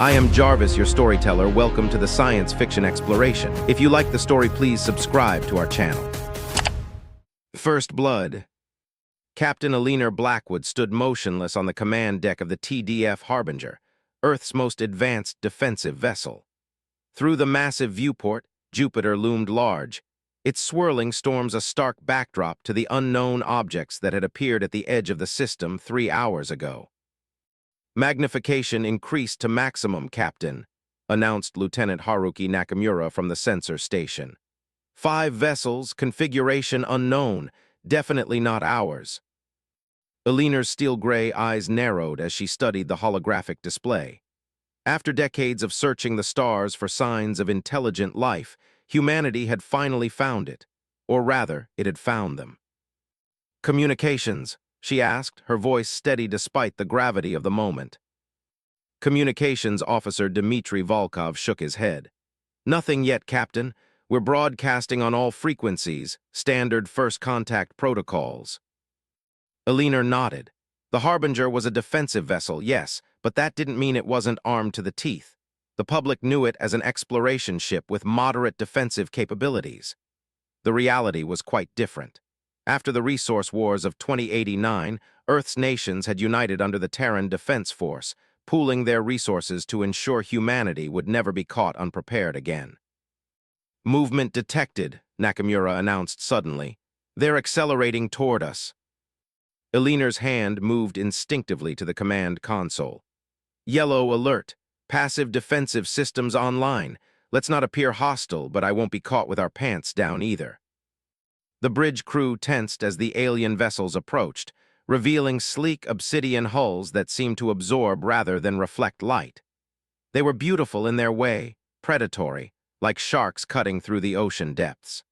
I am Jarvis, your storyteller. Welcome to the Science Fiction Exploration. If you like the story, please subscribe to our channel. First Blood. Captain Eleanor Blackwood stood motionless on the command deck of the TDF Harbinger, Earth's most advanced defensive vessel. Through the massive viewport, Jupiter loomed large, its swirling storms a stark backdrop to the unknown objects that had appeared at the edge of the system 3 hours ago. Magnification increased to maximum, Captain, announced Lieutenant Haruki Nakamura from the sensor station. 5 vessels, configuration unknown, definitely not ours. Eleanor's steel-gray eyes narrowed as she studied the holographic display. After decades of searching the stars for signs of intelligent life, humanity had finally found it, or rather, it had found them. Communications, she asked, her voice steady despite the gravity of the moment. Communications Officer Dmitry Volkov shook his head. Nothing yet, Captain. We're broadcasting on all frequencies, standard first contact protocols. Eleanor nodded. The Harbinger was a defensive vessel, yes, but that didn't mean it wasn't armed to the teeth. The public knew it as an exploration ship with moderate defensive capabilities. The reality was quite different. After the resource wars of 2089, Earth's nations had united under the Terran Defense Force, pooling their resources to ensure humanity would never be caught unprepared again. Movement detected, Nakamura announced suddenly. They're accelerating toward us. Eleanor's hand moved instinctively to the command console. Yellow alert. Passive defensive systems online. Let's not appear hostile, but I won't be caught with our pants down either. The bridge crew tensed as the alien vessels approached, revealing sleek obsidian hulls that seemed to absorb rather than reflect light. They were beautiful in their way, predatory, like sharks cutting through the ocean depths.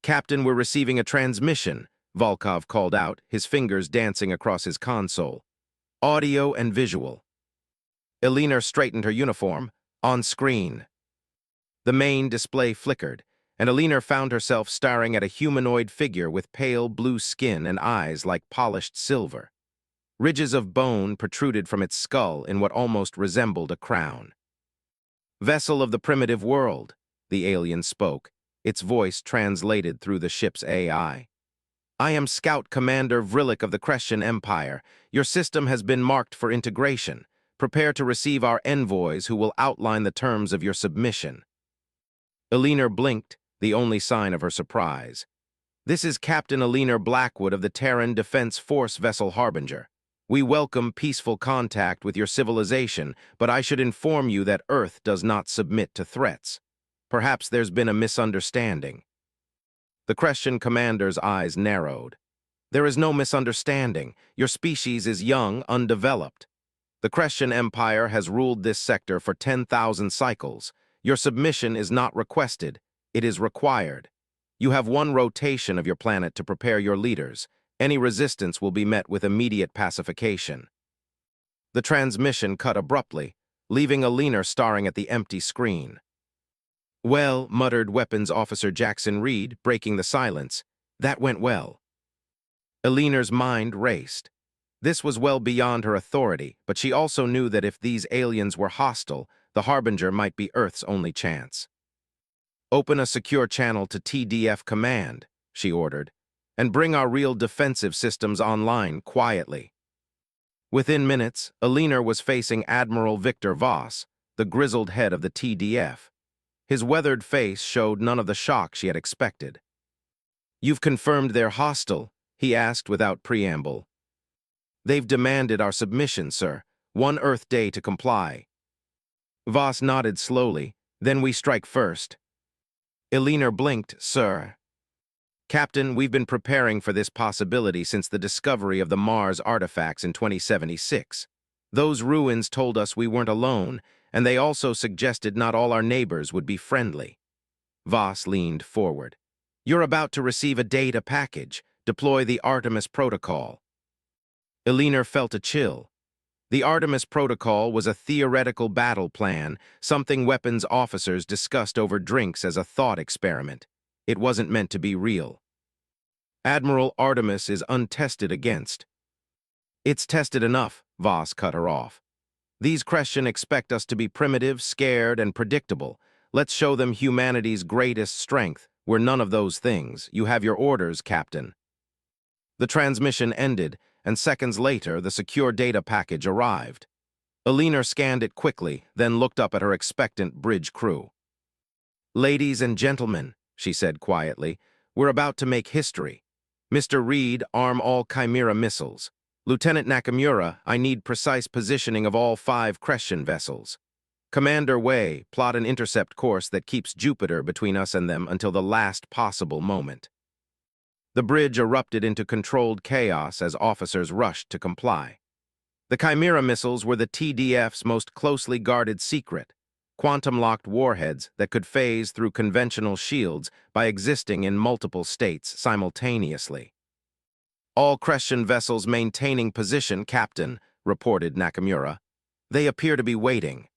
Captain, we're receiving a transmission, Volkov called out, his fingers dancing across his console. Audio and visual. Eleanor straightened her uniform. On screen. The main display flickered, and Eleanor found herself staring at a humanoid figure with pale blue skin and eyes like polished silver. Ridges of bone protruded from its skull in what almost resembled a crown. Vessel of the primitive world, the alien spoke, its voice translated through the ship's AI. I am Scout Commander Vrilik of the Crescent Empire. Your system has been marked for integration. Prepare to receive our envoys who will outline the terms of your submission. Eleanor blinked, the only sign of her surprise. This is Captain Eleanor Blackwood of the Terran Defense Force vessel Harbinger. We welcome peaceful contact with your civilization, but I should inform you that Earth does not submit to threats. Perhaps there's been a misunderstanding. The Crescent commander's eyes narrowed. There is no misunderstanding. Your species is young, undeveloped. The Crescent Empire has ruled this sector for 10,000 cycles. Your submission is not requested. It is required. You have 1 rotation of your planet to prepare your leaders. Any resistance will be met with immediate pacification. The transmission cut abruptly, leaving Eleanor staring at the empty screen. Well, muttered Weapons Officer Jackson Reed, breaking the silence. That went well. Eleanor's mind raced. This was well beyond her authority, but she also knew that if these aliens were hostile, the Harbinger might be Earth's only chance. Open a secure channel to TDF Command, she ordered, and bring our real defensive systems online quietly. Within minutes, Eleanor was facing Admiral Victor Voss, the grizzled head of the TDF. His weathered face showed none of the shock she had expected. You've confirmed they're hostile, he asked without preamble. They've demanded our submission, sir. 1 Earth day to comply. Voss nodded slowly. Then we strike first. Eleanor blinked, sir. Captain, we've been preparing for this possibility since the discovery of the Mars artifacts in 2076. Those ruins told us we weren't alone, and they also suggested not all our neighbors would be friendly. Voss leaned forward. You're about to receive a data package. Deploy the Artemis Protocol. Eleanor felt a chill. The Artemis Protocol was a theoretical battle plan, something weapons officers discussed over drinks as a thought experiment. It wasn't meant to be real. Admiral Artemis is untested against. It's tested enough, Voss cut her off. These Crescent expect us to be primitive, scared, and predictable. Let's show them humanity's greatest strength. We're none of those things. You have your orders, Captain. The transmission ended, and seconds later, the secure data package arrived. Alina scanned it quickly, then looked up at her expectant bridge crew. "Ladies and gentlemen," she said quietly, "we're about to make history. Mr. Reed, arm all Chimera missiles. Lieutenant Nakamura, I need precise positioning of all 5 Crescent vessels. Commander Wei, plot an intercept course that keeps Jupiter between us and them until the last possible moment." The bridge erupted into controlled chaos as officers rushed to comply. The Chimera missiles were the TDF's most closely guarded secret, quantum-locked warheads that could phase through conventional shields by existing in multiple states simultaneously. "All Crescent vessels maintaining position, Captain," reported Nakamura. "They appear to be waiting."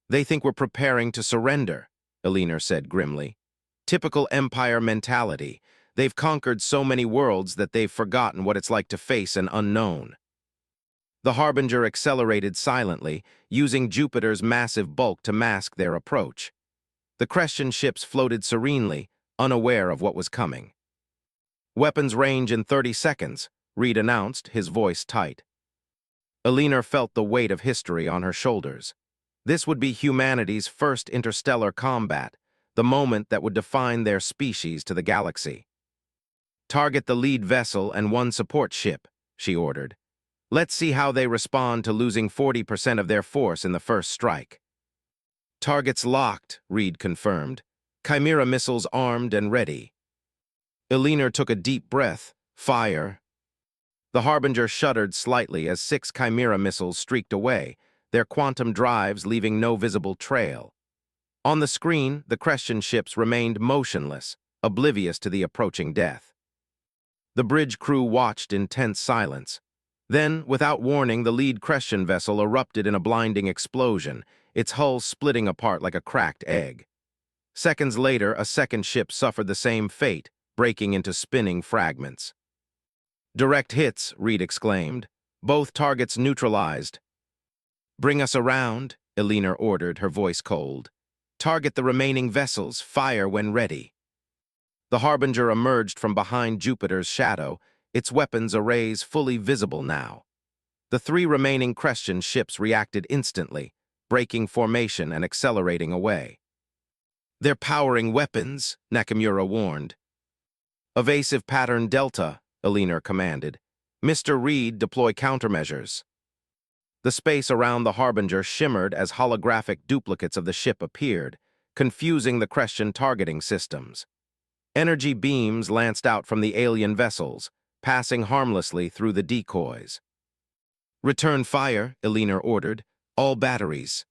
"They think we're preparing to surrender," Alina said grimly. "Typical Empire mentality. They've conquered so many worlds that they've forgotten what it's like to face an unknown." The Harbinger accelerated silently, using Jupiter's massive bulk to mask their approach. The Crescent ships floated serenely, unaware of what was coming. "Weapons range in 30 seconds, Reed announced, his voice tight. Alina felt the weight of history on her shoulders. This would be humanity's first interstellar combat, the moment that would define their species to the galaxy. "Target the lead vessel and 1 support ship," she ordered. "Let's see how they respond to losing 40% of their force in the first strike." "Targets locked," Reed confirmed. "Chimera missiles armed and ready." Alina took a deep breath. "Fire." The Harbinger shuddered slightly as 6 Chimera missiles streaked away, their quantum drives leaving no visible trail. On the screen, the Crescent ships remained motionless, oblivious to the approaching death. The bridge crew watched in tense silence. Then, without warning, the lead Crescent vessel erupted in a blinding explosion, its hull splitting apart like a cracked egg. Seconds later, a second ship suffered the same fate, breaking into spinning fragments. "Direct hits," Reed exclaimed. "Both targets neutralized." "Bring us around," Alina ordered, her voice cold. "Target the remaining vessels. Fire when ready." The Harbinger emerged from behind Jupiter's shadow, its weapons arrays fully visible now. The 3 remaining Crescent ships reacted instantly, breaking formation and accelerating away. "They're powering weapons," Nakamura warned. "Evasive pattern Delta," Alina commanded. "Mr. Reed, deploy countermeasures." The space around the Harbinger shimmered as holographic duplicates of the ship appeared, confusing the Crescent targeting systems. Energy beams lanced out from the alien vessels, passing harmlessly through the decoys. "Return fire," Alina ordered. "All batteries."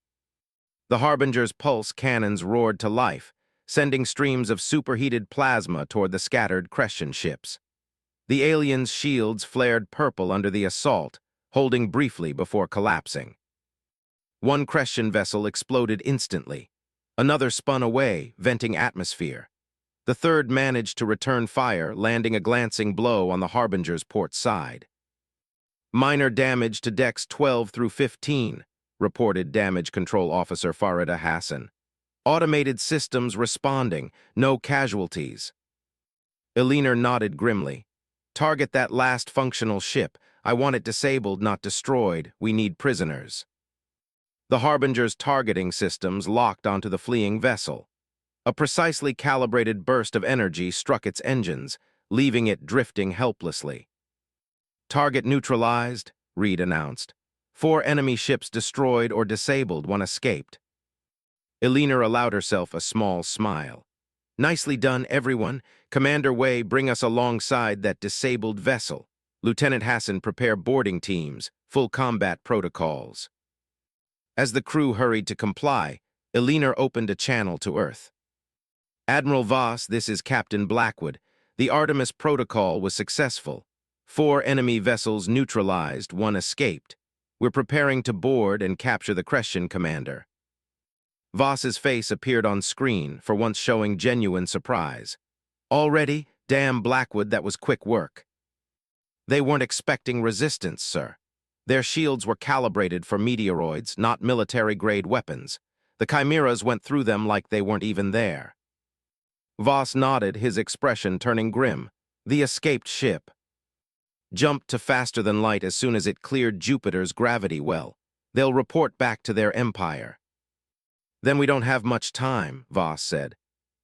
The Harbinger's pulse cannons roared to life, sending streams of superheated plasma toward the scattered Crescent ships. The aliens' shields flared purple under the assault, holding briefly before collapsing. 1 Crescent vessel exploded instantly. Another spun away, venting atmosphere. The third managed to return fire, landing a glancing blow on the Harbinger's port side. "Minor damage to decks 12 through 15, reported Damage Control Officer Farida Hassan. "Automated systems responding, no casualties." Alina nodded grimly. "Target that last functional ship. I want it disabled, not destroyed. We need prisoners." The Harbinger's targeting systems locked onto the fleeing vessel. A precisely calibrated burst of energy struck its engines, leaving it drifting helplessly. "Target neutralized," Reed announced. 4 enemy ships destroyed or disabled, 1 escaped. Alina allowed herself a small smile. "Nicely done, everyone. Commander Wei, bring us alongside that disabled vessel. Lieutenant Hassan, prepare boarding teams, full combat protocols." As the crew hurried to comply, Alina opened a channel to Earth. "Admiral Voss, this is Captain Blackwood. The Artemis Protocol was successful. 4 enemy vessels neutralized, 1 escaped. We're preparing to board and capture the Crescent commander." Voss's face appeared on screen, for once showing genuine surprise. "Already? Damn, Blackwood, that was quick work." "They weren't expecting resistance, sir. Their shields were calibrated for meteoroids, not military-grade weapons. The chimeras went through them like they weren't even there. Voss nodded, his expression turning grim. The escaped ship jumped to faster than light as soon as it cleared Jupiter's gravity well. They'll report back to their empire. Then we don't have much time, Voss said.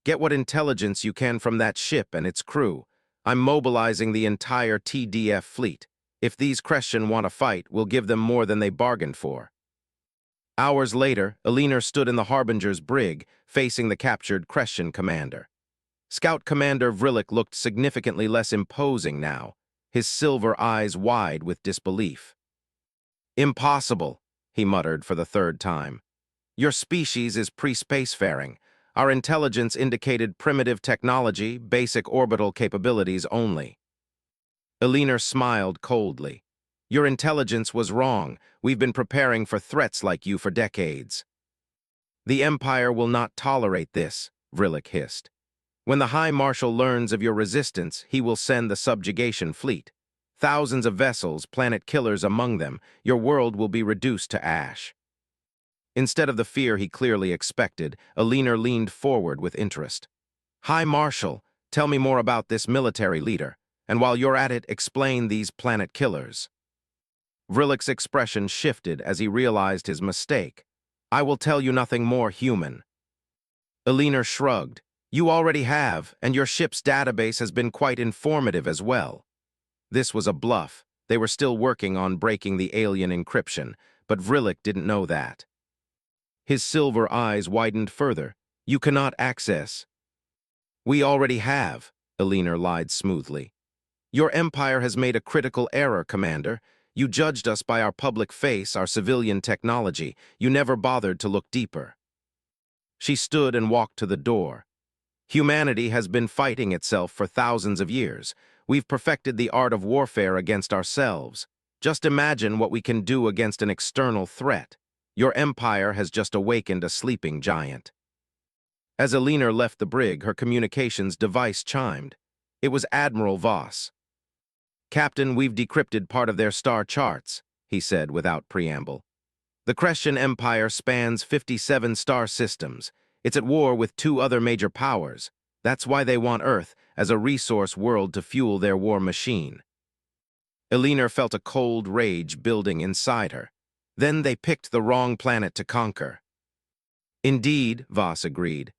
Get what intelligence you can from that ship and its crew. I'm mobilizing the entire TDF fleet. If these Crescian want to fight, we'll give them more than they bargained for. Hours later, Aliner stood in the Harbinger's brig, facing the captured Crescian commander. Scout Commander Vrillik looked significantly less imposing now, his silver eyes wide with disbelief. Impossible, he muttered for the third time. Your species is pre-spacefaring. Our intelligence indicated primitive technology, basic orbital capabilities only. Aliner smiled coldly. Your intelligence was wrong. We've been preparing for threats like you for decades. The Empire will not tolerate this, Vrillik hissed. When the High Marshal learns of your resistance, he will send the subjugation fleet. Thousands of vessels, planet killers among them, your world will be reduced to ash. Instead of the fear he clearly expected, Aliner leaned forward with interest. High Marshal, tell me more about this military leader, and while you're at it, explain these planet killers. Vrillik's expression shifted as he realized his mistake. I will tell you nothing more human. Aliner shrugged. You already have, and your ship's database has been quite informative as well. This was a bluff. They were still working on breaking the alien encryption, but Vrillik didn't know that. His silver eyes widened further. You cannot access. We already have, Aliner lied smoothly. Your empire has made a critical error, Commander. You judged us by our public face, our civilian technology. You never bothered to look deeper. She stood and walked to the door. Humanity has been fighting itself for thousands of years. We've perfected the art of warfare against ourselves. Just imagine what we can do against an external threat. Your empire has just awakened a sleeping giant. As Aliner left the brig, her communications device chimed. It was Admiral Voss. Captain, we've decrypted part of their star charts, he said without preamble. The Crescian Empire spans 57 star systems. It's at war with 2 other major powers. That's why they want Earth as a resource world to fuel their war machine. Aliner felt a cold rage building inside her. Then they picked the wrong planet to conquer. Indeed, Voss agreed.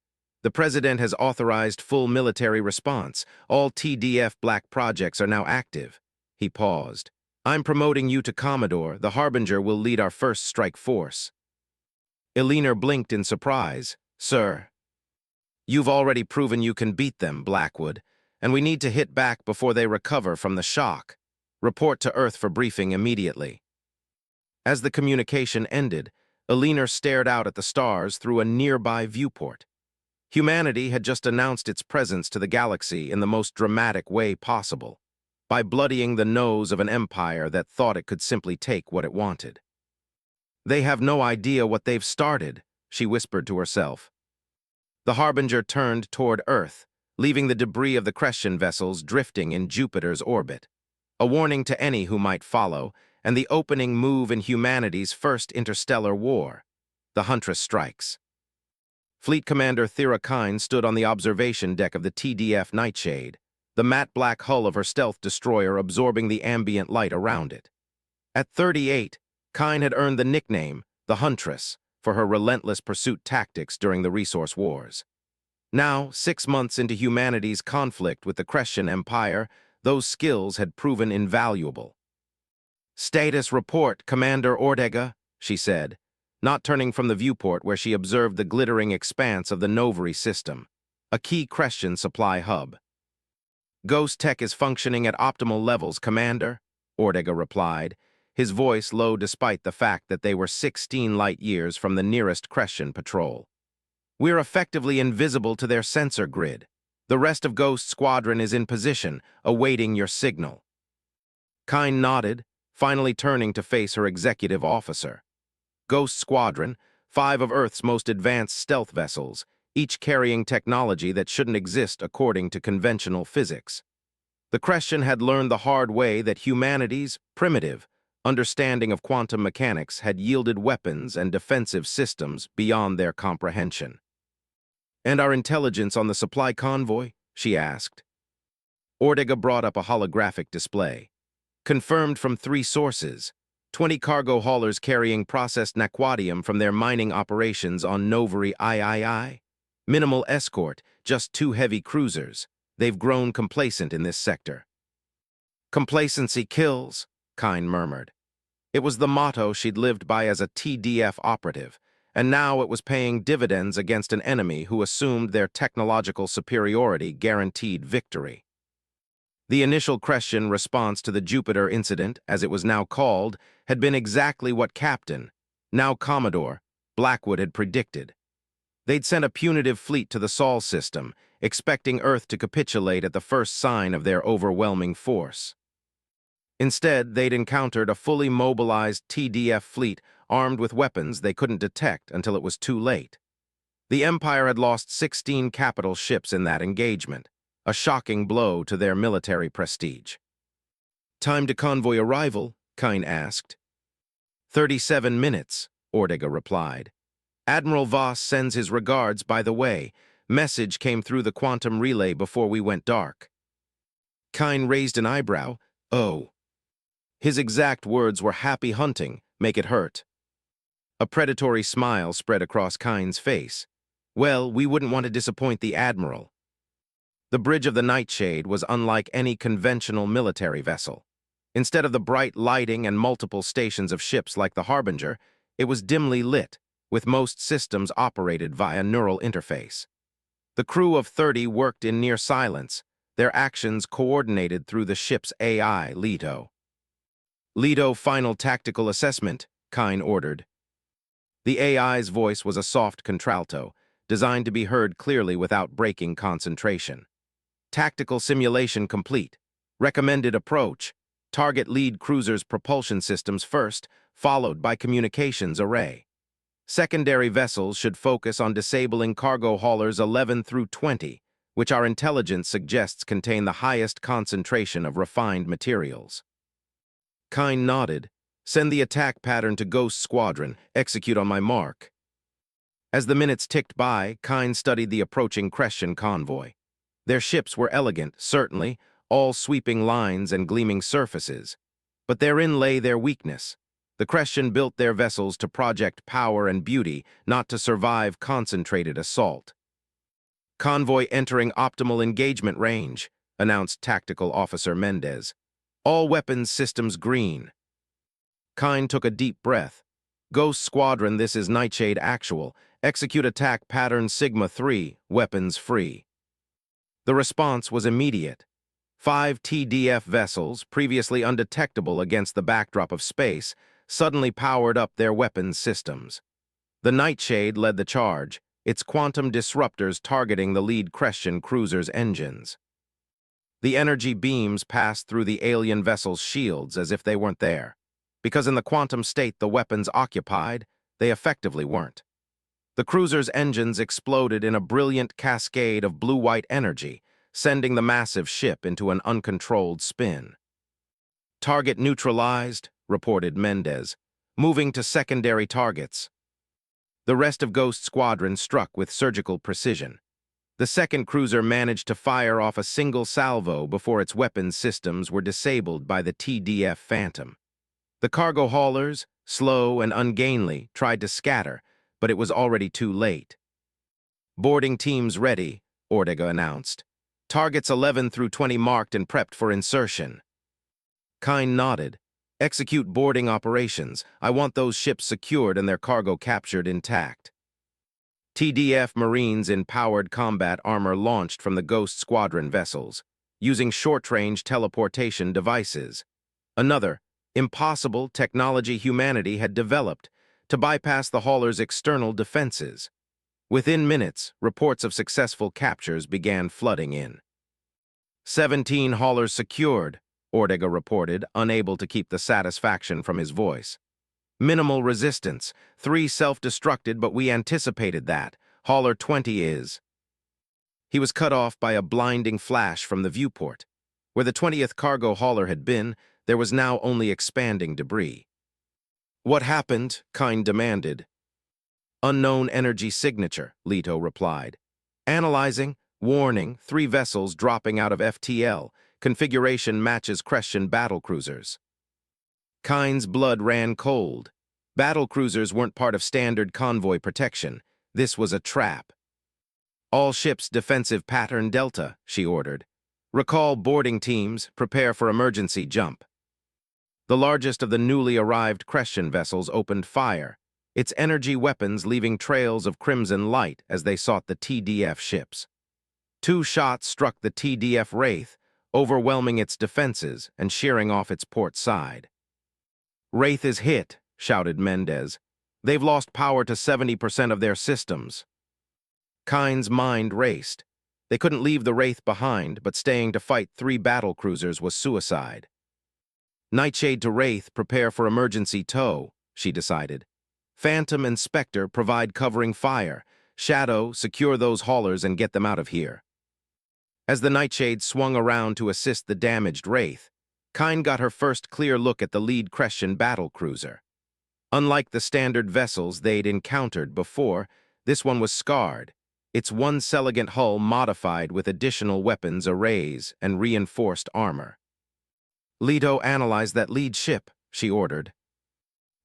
The President has authorized full military response. All TDF Black projects are now active. He paused. I'm promoting you to Commodore. The Harbinger will lead our first strike force. Aliner blinked in surprise. Sir, you've already proven you can beat them, Blackwood, and we need to hit back before they recover from the shock. Report to Earth for briefing immediately. As the communication ended, Aliner stared out at the stars through a nearby viewport. Humanity had just announced its presence to the galaxy in the most dramatic way possible, by bloodying the nose of an empire that thought it could simply take what it wanted. They have no idea what they've started, she whispered to herself. The Harbinger turned toward Earth, leaving the debris of the Crescian vessels drifting in Jupiter's orbit. A warning to any who might follow, and the opening move in humanity's first interstellar war. The Huntress strikes. Fleet Commander Thera Kine stood on the observation deck of the TDF Nightshade, the matte black hull of her stealth destroyer absorbing the ambient light around it. At 38, Kine had earned the nickname, the Huntress, for her relentless pursuit tactics during the resource wars. Now, 6 months into humanity's conflict with the Crescian Empire, those skills had proven invaluable. Status report, Commander Ortega, she said, not turning from the viewport where she observed the glittering expanse of the Novari system, a key Crescian supply hub. Ghost Tech is functioning at optimal levels, Commander, Ortega replied, his voice low despite the fact that they were 16 light-years from the nearest Crescian patrol. We're effectively invisible to their sensor grid. The rest of Ghost Squadron is in position, awaiting your signal. Kine nodded, finally turning to face her executive officer. Ghost Squadron, 5 of Earth's most advanced stealth vessels, each carrying technology that shouldn't exist according to conventional physics. The Crescian had learned the hard way that humanity's primitive, understanding of quantum mechanics had yielded weapons and defensive systems beyond their comprehension. "And our intelligence on the supply convoy?" she asked. Ortega brought up a holographic display. "Confirmed from 3 sources. 20 cargo haulers carrying processed naquadium from their mining operations on Novari III. Minimal escort, just 2 heavy cruisers. They've grown complacent in this sector." "Complacency kills," Kine murmured. It was the motto she'd lived by as a TDF operative, and now it was paying dividends against an enemy who assumed their technological superiority guaranteed victory. The initial Christian response to the Jupiter incident, as it was now called, had been exactly what Captain, now Commodore, Blackwood had predicted. They'd sent a punitive fleet to the Sol system, expecting Earth to capitulate at the first sign of their overwhelming force. Instead, they'd encountered a fully mobilized TDF fleet armed with weapons they couldn't detect until it was too late. The Empire had lost 16 capital ships in that engagement, a shocking blow to their military prestige. "Time to convoy arrival?" Kine asked. 37 minutes, Ortega replied. "Admiral Voss sends his regards by the way. Message came through the quantum relay before we went dark." Kine raised an eyebrow. "Oh." His exact words were "happy hunting, make it hurt." A predatory smile spread across Kine's face. "Well, we wouldn't want to disappoint the Admiral." The bridge of the Nightshade was unlike any conventional military vessel. Instead of the bright lighting and multiple stations of ships like the Harbinger, it was dimly lit, with most systems operated via neural interface. The crew of 30 worked in near silence, their actions coordinated through the ship's AI, Leto. "Leto, final tactical assessment," Kine ordered. The AI's voice was a soft contralto, designed to be heard clearly without breaking concentration. "Tactical simulation complete. Recommended approach. Target lead cruiser's propulsion systems first, followed by communications array. Secondary vessels should focus on disabling cargo haulers 11 through 20, which our intelligence suggests contain the highest concentration of refined materials." Kine nodded. "Send the attack pattern to Ghost Squadron. Execute on my mark." As the minutes ticked by, Kine studied the approaching Christian convoy. Their ships were elegant, certainly, all sweeping lines and gleaming surfaces. But therein lay their weakness. The Christian built their vessels to project power and beauty, not to survive concentrated assault. "Convoy entering optimal engagement range," announced Tactical Officer Mendez. "All weapons systems green." Kine took a deep breath. "Ghost Squadron, this is Nightshade Actual. Execute attack pattern Sigma 3, weapons free." The response was immediate. 5 TDF vessels, previously undetectable against the backdrop of space, suddenly powered up their weapons systems. The Nightshade led the charge, its quantum disruptors targeting the lead Christian cruiser's engines. The energy beams passed through the alien vessel's shields as if they weren't there, because in the quantum state the weapons occupied, they effectively weren't. The cruiser's engines exploded in a brilliant cascade of blue-white energy, sending the massive ship into an uncontrolled spin. "Target neutralized," reported Mendez, "moving to secondary targets." The rest of Ghost Squadron struck with surgical precision. The second cruiser managed to fire off a single salvo before its weapons systems were disabled by the TDF Phantom. The cargo haulers, slow and ungainly, tried to scatter, but it was already too late. "Boarding teams ready," Ortega announced. "Targets 11 through 20 marked and prepped for insertion." Kine nodded. "Execute boarding operations. I want those ships secured and their cargo captured intact." TDF Marines in powered combat armor launched from the Ghost Squadron vessels, using short-range teleportation devices. Another, impossible technology humanity had developed to bypass the hauler's external defenses. Within minutes, reports of successful captures began flooding in. 17 haulers secured, Ortega reported, unable to keep the satisfaction from his voice. "Minimal resistance. 3 self-destructed, but we anticipated that. Hauler 20 is." He was cut off by a blinding flash from the viewport. Where the 20th cargo hauler had been, There was now only expanding debris. "What happened?" Kine demanded. "Unknown energy signature," Leto replied. "Analyzing. Warning, 3 vessels dropping out of FTL. Configuration matches Christian battlecruisers." Kine's blood ran cold. Battlecruisers weren't part of standard convoy protection. This was a trap. "All ships defensive pattern Delta," she ordered. "Recall boarding teams, prepare for emergency jump." The largest of the newly arrived Christian vessels opened fire, its energy weapons leaving trails of crimson light as they sought the TDF ships. 2 shots struck the TDF Wraith, overwhelming its defenses and shearing off its port side. "Wraith is hit," shouted Mendez. "They've lost power to 70% of their systems." Kine's mind raced. They couldn't leave the Wraith behind, but staying to fight 3 battlecruisers was suicide. "Nightshade to Wraith, prepare for emergency tow," she decided. "Phantom and Spectre provide covering fire. Shadow, secure those haulers and get them out of here." As the Nightshade swung around to assist the damaged Wraith, Kine got her first clear look at the lead Christian battlecruiser. Unlike the standard vessels they'd encountered before, this one was scarred, its one-elegant hull modified with additional weapons arrays and reinforced armor. "Leto, analyze that lead ship," she ordered.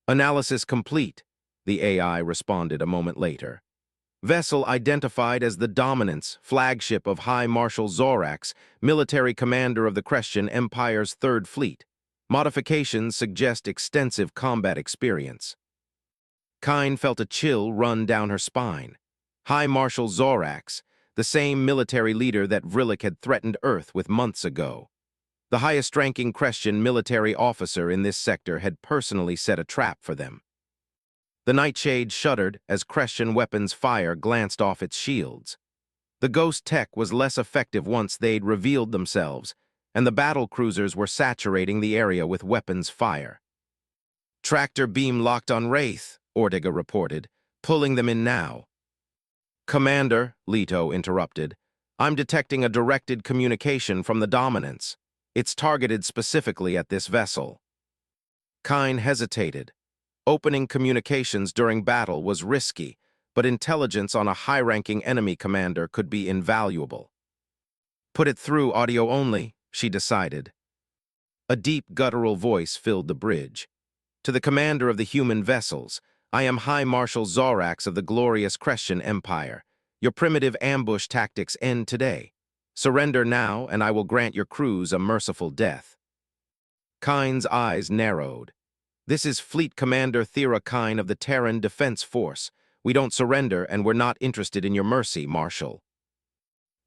"Analysis complete," the AI responded a moment later. "Vessel identified as the Dominance, flagship of High Marshal Zorax, military commander of the Christian Empire's 3rd Fleet. Modifications suggest extensive combat experience." Kine felt a chill run down her spine. High Marshal Zorax, the same military leader that Vrillik had threatened Earth with months ago. The highest-ranking Christian military officer in this sector had personally set a trap for them. The Nightshade shuddered as Christian weapons fire glanced off its shields. The ghost tech was less effective once they'd revealed themselves, and the battlecruisers were saturating the area with weapons fire. "Tractor beam locked on Wraith," Ortega reported, "pulling them in now." "Commander," Leto interrupted, "I'm detecting a directed communication from the Dominance. It's targeted specifically at this vessel." Kine hesitated. Opening communications during battle was risky, but intelligence on a high-ranking enemy commander could be invaluable. "Put it through audio only," she decided. A deep guttural voice filled the bridge. "To the commander of the human vessels, I am High Marshal Zorax of the glorious Christian Empire. Your primitive ambush tactics end today. Surrender now, and I will grant your crews a merciful death." Kine's eyes narrowed. "This is Fleet Commander Thera Kine of the Terran Defense Force. We don't surrender, and we're not interested in your mercy, Marshal."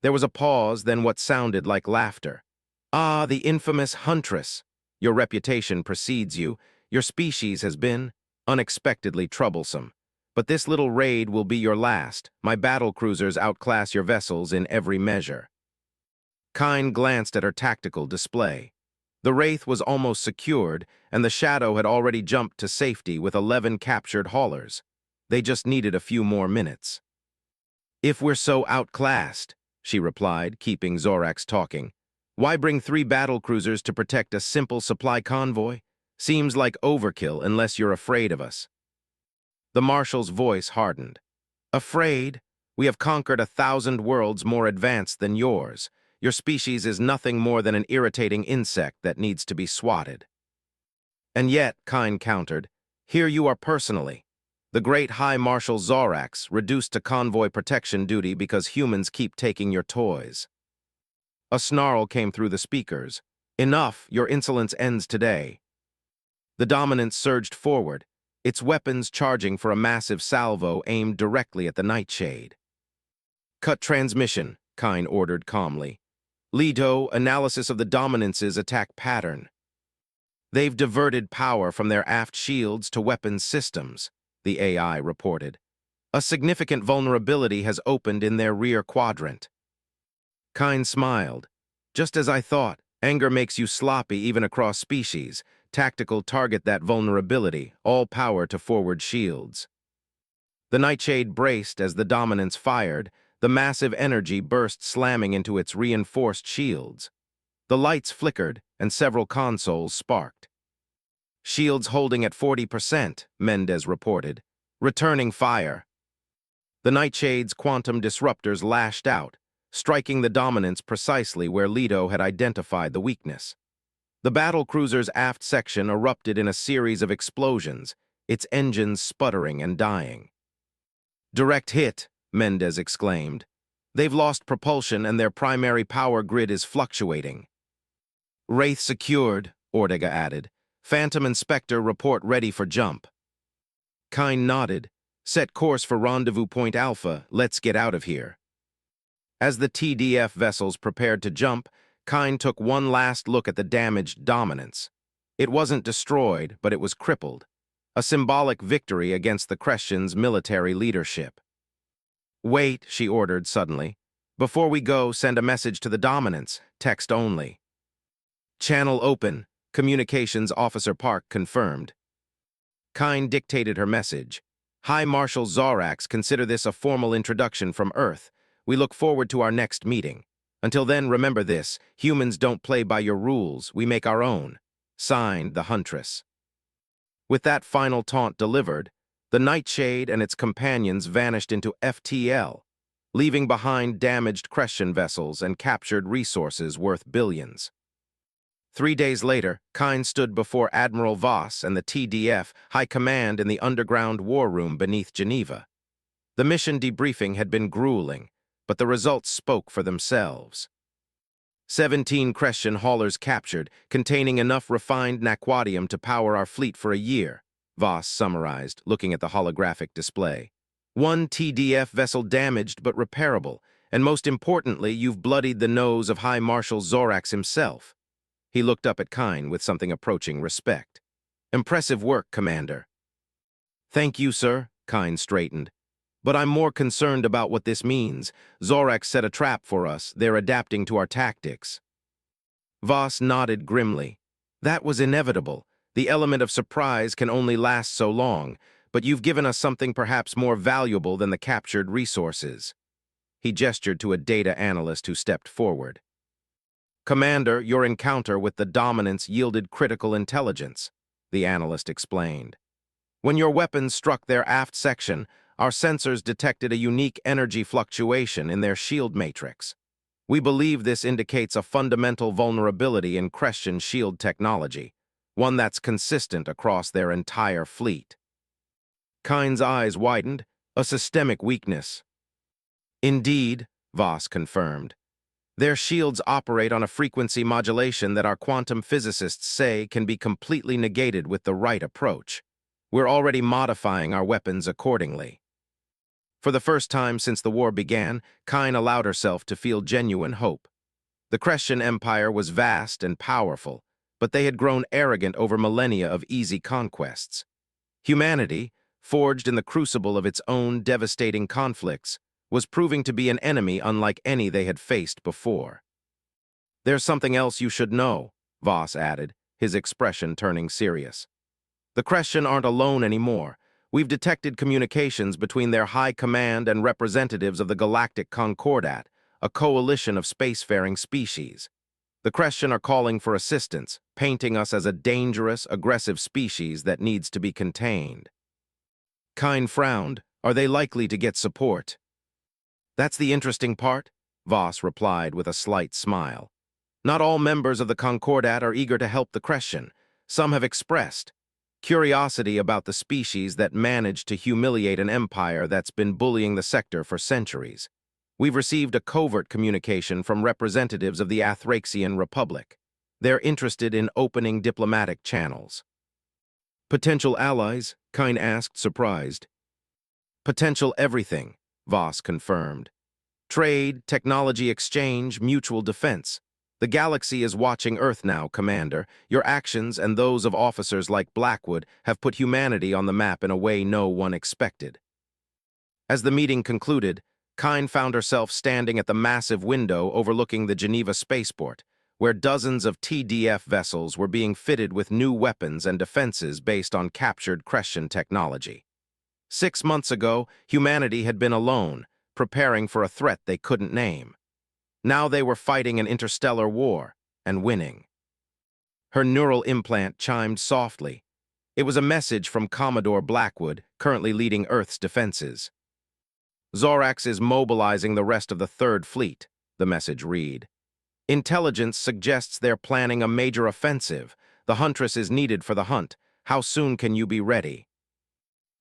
There was a pause, then what sounded like laughter. "Ah, the infamous Huntress. Your reputation precedes you. Your species has been unexpectedly troublesome. But this little raid will be your last. My battlecruisers outclass your vessels in every measure." Kine glanced at her tactical display. The Wraith was almost secured, and the Shadow had already jumped to safety with 11 captured haulers. They just needed a few more minutes. "If we're so outclassed," she replied, keeping Zorax talking, "why bring 3 battlecruisers to protect a simple supply convoy? Seems like overkill unless you're afraid of us." The Marshal's voice hardened. "Afraid? We have conquered 1,000 worlds more advanced than yours. Your species is nothing more than an irritating insect that needs to be swatted." "And yet," Kine countered, "here you are personally. The great High Marshal Zorax, reduced to convoy protection duty because humans keep taking your toys." A snarl came through the speakers. "Enough, your insolence ends today." The Dominance surged forward, its weapons charging for a massive salvo aimed directly at the Nightshade. "Cut transmission," Kine ordered calmly. "Leto, analysis of the Dominance's attack pattern." "They've diverted power from their aft shields to weapons systems," the AI reported. "A significant vulnerability has opened in their rear quadrant." Kine smiled. "Just as I thought, anger makes you sloppy even across species. Tactical target that vulnerability, all power to forward shields." The Nightshade braced as the Dominance fired, the massive energy burst slamming into its reinforced shields. The lights flickered, and several consoles sparked. Shields holding at 40%, Mendez reported. Returning fire. The Nightshade's quantum disruptors lashed out, striking the dominance precisely where Leto had identified the weakness. The battlecruiser's aft section erupted in a series of explosions, its engines sputtering and dying. Direct hit, Mendez exclaimed. They've lost propulsion and their primary power grid is fluctuating. Wraith secured, Ortega added. Phantom and Spectre report ready for jump. Kine nodded. Set course for Rendezvous Point Alpha, let's get out of here. As the TDF vessels prepared to jump, Kine took one last look at the damaged dominance. It wasn't destroyed, but it was crippled. A symbolic victory against the Crescian's military leadership. Wait, she ordered suddenly. Before we go, send a message to the dominance, text only. Channel open, Communications Officer Park confirmed. Kine dictated her message. High Marshal Zorax, consider this a formal introduction from Earth. We look forward to our next meeting. Until then, remember this, humans don't play by your rules, we make our own. Signed, the Huntress. With that final taunt delivered, the Nightshade and its companions vanished into FTL, leaving behind damaged Crescian vessels and captured resources worth billions. 3 days later, Kine stood before Admiral Voss and the TDF High Command in the underground war room beneath Geneva. The mission debriefing had been grueling, but the results spoke for themselves. 17 Crescian haulers captured, containing enough refined naquadium to power our fleet for a year, Voss summarized, looking at the holographic display. 1 TDF vessel damaged but repairable, and most importantly, you've bloodied the nose of High Marshal Zorax himself. He looked up at Kine with something approaching respect. Impressive work, Commander. Thank you, sir, Kine straightened. But I'm more concerned about what this means. Zorax set a trap for us. They're adapting to our tactics. Voss nodded grimly. That was inevitable. The element of surprise can only last so long, but you've given us something perhaps more valuable than the captured resources. He gestured to a data analyst who stepped forward. Commander, your encounter with the dominance yielded critical intelligence, the analyst explained. When your weapons struck their aft section, our sensors detected a unique energy fluctuation in their shield matrix. We believe this indicates a fundamental vulnerability in Crescian shield technology, one that's consistent across their entire fleet. Kine's eyes widened, a systemic weakness. Indeed, Voss confirmed. Their shields operate on a frequency modulation that our quantum physicists say can be completely negated with the right approach. We're already modifying our weapons accordingly. For the first time since the war began, Kine allowed herself to feel genuine hope. The Crescian Empire was vast and powerful, but they had grown arrogant over millennia of easy conquests. Humanity, forged in the crucible of its own devastating conflicts, was proving to be an enemy unlike any they had faced before. There's something else you should know, Voss added, his expression turning serious. The Crescian aren't alone anymore. We've detected communications between their high command and representatives of the Galactic Concordat, a coalition of spacefaring species. The Crescian are calling for assistance, painting us as a dangerous, aggressive species that needs to be contained. Kine frowned. Are they likely to get support? That's the interesting part, Voss replied with a slight smile. Not all members of the Concordat are eager to help the Crescian. Some have expressed curiosity about the species that managed to humiliate an empire that's been bullying the sector for centuries. We've received a covert communication from representatives of the Athraxian Republic. They're interested in opening diplomatic channels. Potential allies? Kine asked, surprised. Potential everything, Voss confirmed. Trade, technology exchange, mutual defense. The galaxy is watching Earth now, Commander. Your actions and those of officers like Blackwood have put humanity on the map in a way no one expected. As the meeting concluded, Kine found herself standing at the massive window overlooking the Geneva spaceport, where dozens of TDF vessels were being fitted with new weapons and defenses based on captured Crescian technology. 6 months ago, humanity had been alone, preparing for a threat they couldn't name. Now they were fighting an interstellar war and winning. Her neural implant chimed softly. It was a message from Commodore Blackwood, currently leading Earth's defenses. Zorax is mobilizing the rest of the Third Fleet, the message read. Intelligence suggests they're planning a major offensive. The Huntress is needed for the hunt. How soon can you be ready?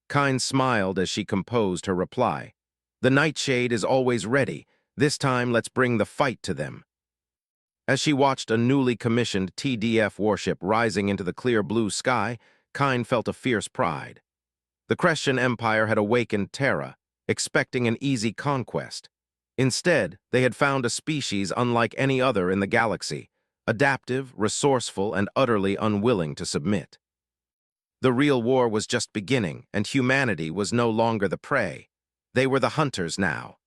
Kyne smiled as she composed her reply. The Nightshade is always ready. This time, let's bring the fight to them. As she watched a newly commissioned TDF warship rising into the clear blue sky, Kyne felt a fierce pride. The Christian Empire had awakened Terra, expecting an easy conquest. Instead, they had found a species unlike any other in the galaxy, adaptive, resourceful, and utterly unwilling to submit. The real war was just beginning, and humanity was no longer the prey. They were the hunters now.